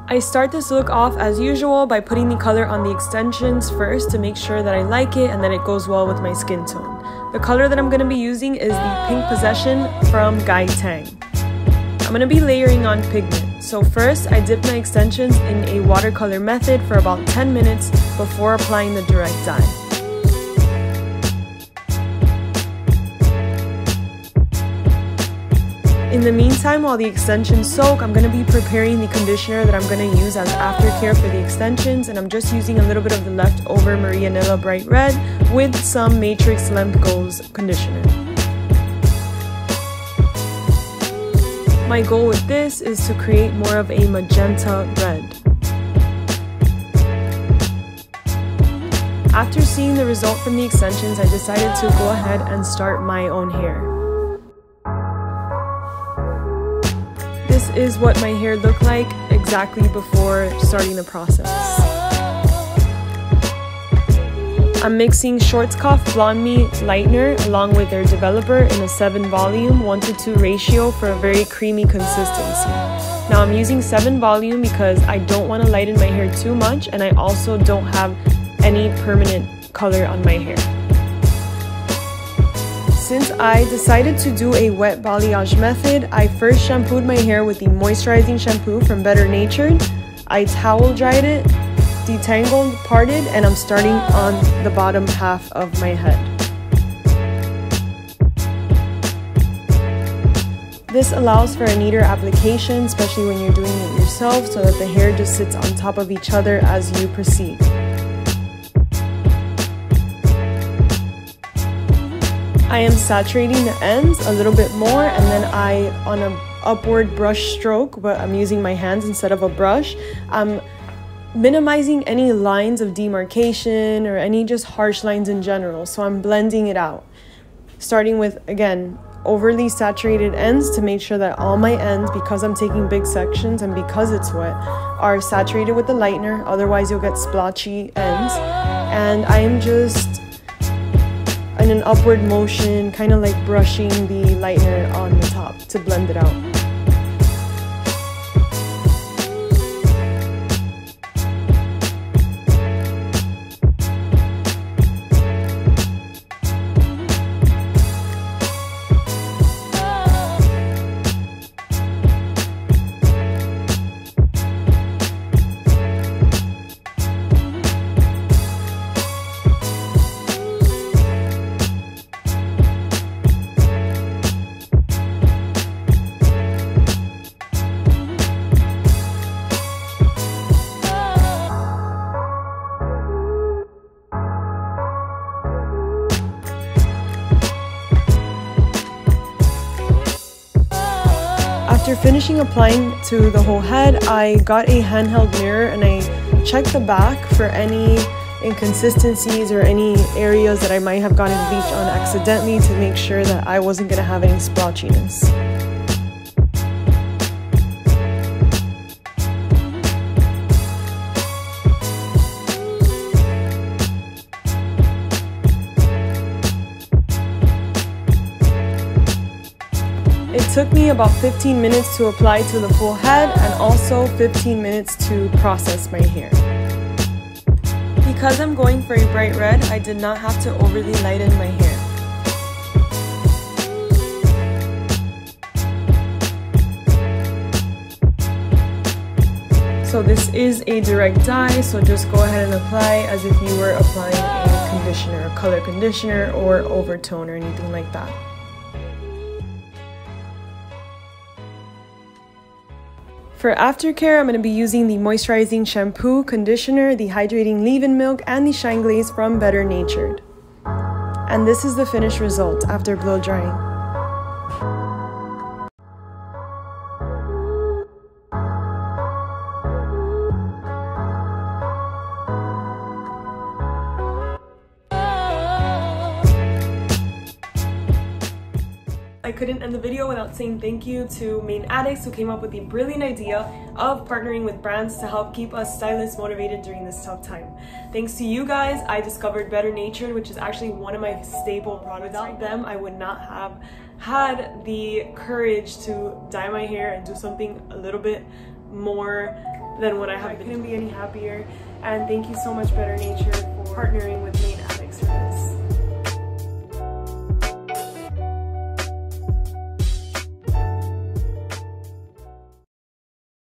I start this look off as usual by putting the color on the extensions first to make sure that I like it and that it goes well with my skin tone. The color that I'm going to be using is the Pink Possession from Guy Tang. I'm going to be layering on pigment. So first, I dip my extensions in a watercolor method for about 10 minutes before applying the direct dye. In the meantime, while the extensions soak, I'm going to be preparing the conditioner that I'm going to use as aftercare for the extensions, and I'm just using a little bit of the leftover Marianella Bright Red with some Matrix Length Goals conditioner. My goal with this is to create more of a magenta red. After seeing the result from the extensions, I decided to go ahead and start my own hair. This is what my hair looked like exactly before starting the process. I'm mixing Schwarzkopf BLOND ME Lightener along with their developer in a 7 volume 1:2 ratio for a very creamy consistency. Now I'm using 7 volume because I don't want to lighten my hair too much, and I also don't have any permanent color on my hair. Since I decided to do a wet balayage method, I first shampooed my hair with the moisturizing shampoo from Better Natured. I towel dried it, detangled, parted, and I'm starting on the bottom half of my head. This allows for a neater application, especially when you're doing it yourself, so that the hair just sits on top of each other as you proceed. I am saturating the ends a little bit more, and then on an upward brush stroke, but I'm using my hands instead of a brush, I'm minimizing any lines of demarcation or any just harsh lines in general. So I'm blending it out, starting with, again, overly saturated ends to make sure that all my ends, because I'm taking big sections and because it's wet, are saturated with the lightener. Otherwise you'll get splotchy ends. And I'm just in an upward motion, kind of like brushing the lightener on the top to blend it out. After finishing applying to the whole head, I got a handheld mirror and I checked the back for any inconsistencies or any areas that I might have gotten bleach on accidentally to make sure that I wasn't going to have any splotchiness. It took me about 15 minutes to apply to the full head and also 15 minutes to process my hair. Because I'm going for a bright red, I did not have to overly lighten my hair. So this is a direct dye, so just go ahead and apply as if you were applying a conditioner, a color conditioner or overtone or anything like that. For aftercare, I'm going to be using the Moisturizing Shampoo, Conditioner, the Hydrating Leave-In Milk, and the Shine Glaze from Better Natured. And this is the finished result after blow drying. I couldn't end the video without saying thank you to Mane Addicts, who came up with the brilliant idea of partnering with brands to help keep us stylists motivated during this tough time. Thanks to you guys, I discovered Better Natured, which is actually one of my staple products. Without them, I would not have had the courage to dye my hair and do something a little bit more than what I have. I couldn't be any happier, and thank you so much Better Nature for partnering with me